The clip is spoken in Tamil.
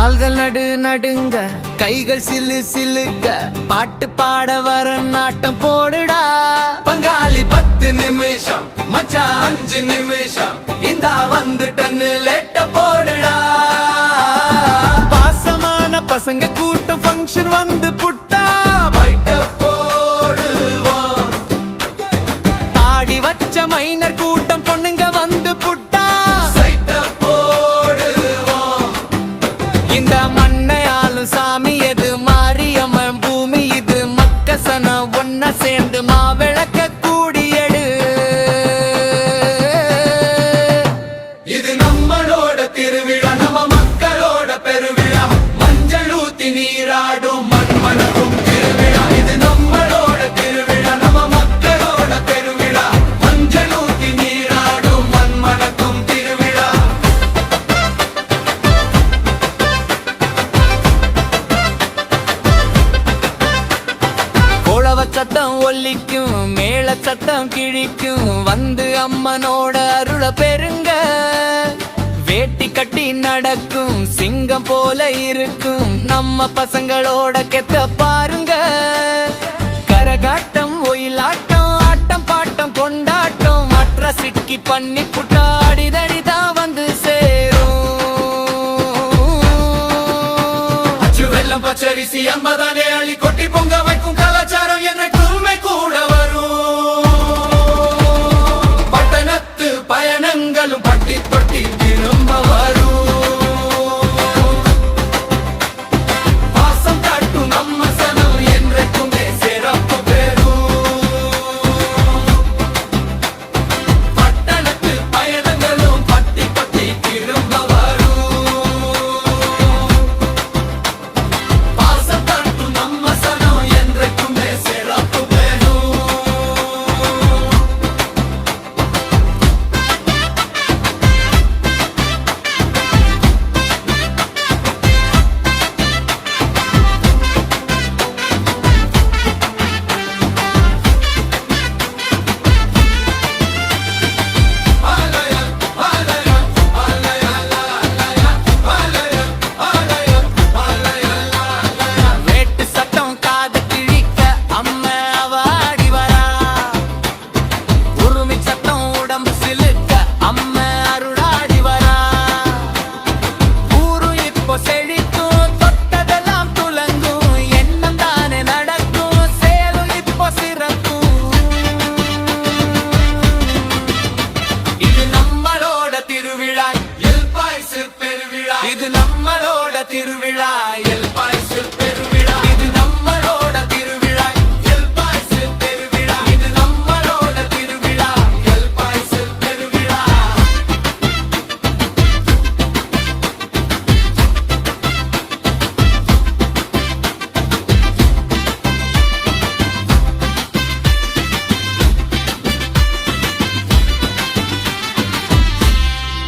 கால்கள் நடுங்க கைகள் சிலு சிலுக்க பாட்டு பாட வர நாட்டம் போடுடா பங்காளி 10 நிமிஷம் மச்சான் 5 நிமிஷம் இந்த வந்துட்டன்னு லேட்ட போடுடா பாசமான பசங்க கூட்டம் ஃபங்க்ஷன் வந்து புட்டா பைட்ட போடுவோம் ஆடி வச்ச மைனர் கூட்டம் பொண்ணுங்க வந்து புட்டா சைட்ட போடுவோம் இந்த மண்ணையாலும் சாமி எது மாரியம்மன் பூமி இது மக்கசன ஒன்ன சேர்ந்து மாவிளக்க கூடியடு இது நம்மளோட திருவிழா நம்ம மக்களோட பெருவிழா மஞ்சள் ஊத்தி நீராடும் மண்மனக்கும் திருவிழா இது நம்மளோட திருவிழா நம்ம மக்களோட பெருவிழா மஞ்சள் ஊத்தி நீராடும் மண்மனக்கும் திருவிழா கோளவ சத்தம் ஒலிக்கும் மேள சத்தம் கிழிக்கும் வந்து அம்மனோட அருள பெருங்க வேட்டி கட்டி நடக்கும் சிங்கம் போல இருக்கும் நம்ம பசங்களோட கெத்த பாருங்க கரகாட்டம் ஒயிலாட்டம் ஆட்டம் பாட்டம் கொண்டாட்டம் மற்ற சிட்கி பண்ணி புட்டாடி தடிதான் வந்து சேரும் அச்சு வெள்ளம் பச்சரிசி அம்பதானே அள்ளி கொட்டி பொங்க வைக்கும் கலாச்சாரம் என்னைக்குமே கூட வரும் பட்டணத்து பயணங்களும் பட்டி தொட்டி திரும்ப வரும் பாசம் காட்டும் நம்ம சனம் என்றைக்குமே சிறப்பு பெறும் பட்டணத்து பயணங்களும் பட்டி தொட்டி திரும்ப வரும் பாசம் காட்டும் நம்ம சனம் என்றைக்குமே சிறப்பு பெறும் வேட்டு சத்தம் காது கிழிக்க அம்மா வாடி வரா உருமி சத்தம் உடம்பு சிலுக்க அம்மா அருளாடி வரா ஊரு இப்போ செழிக்கும் தொட்டதெல்லாம் துலங்கும் எண்ணம் தானே நடக்கும் சேலும் இப்போ சிறக்கும் இது நம்மளோட திருவிழா எல்பாய்ஸ் பெருவிழா இது நம்மளோட திருவிழா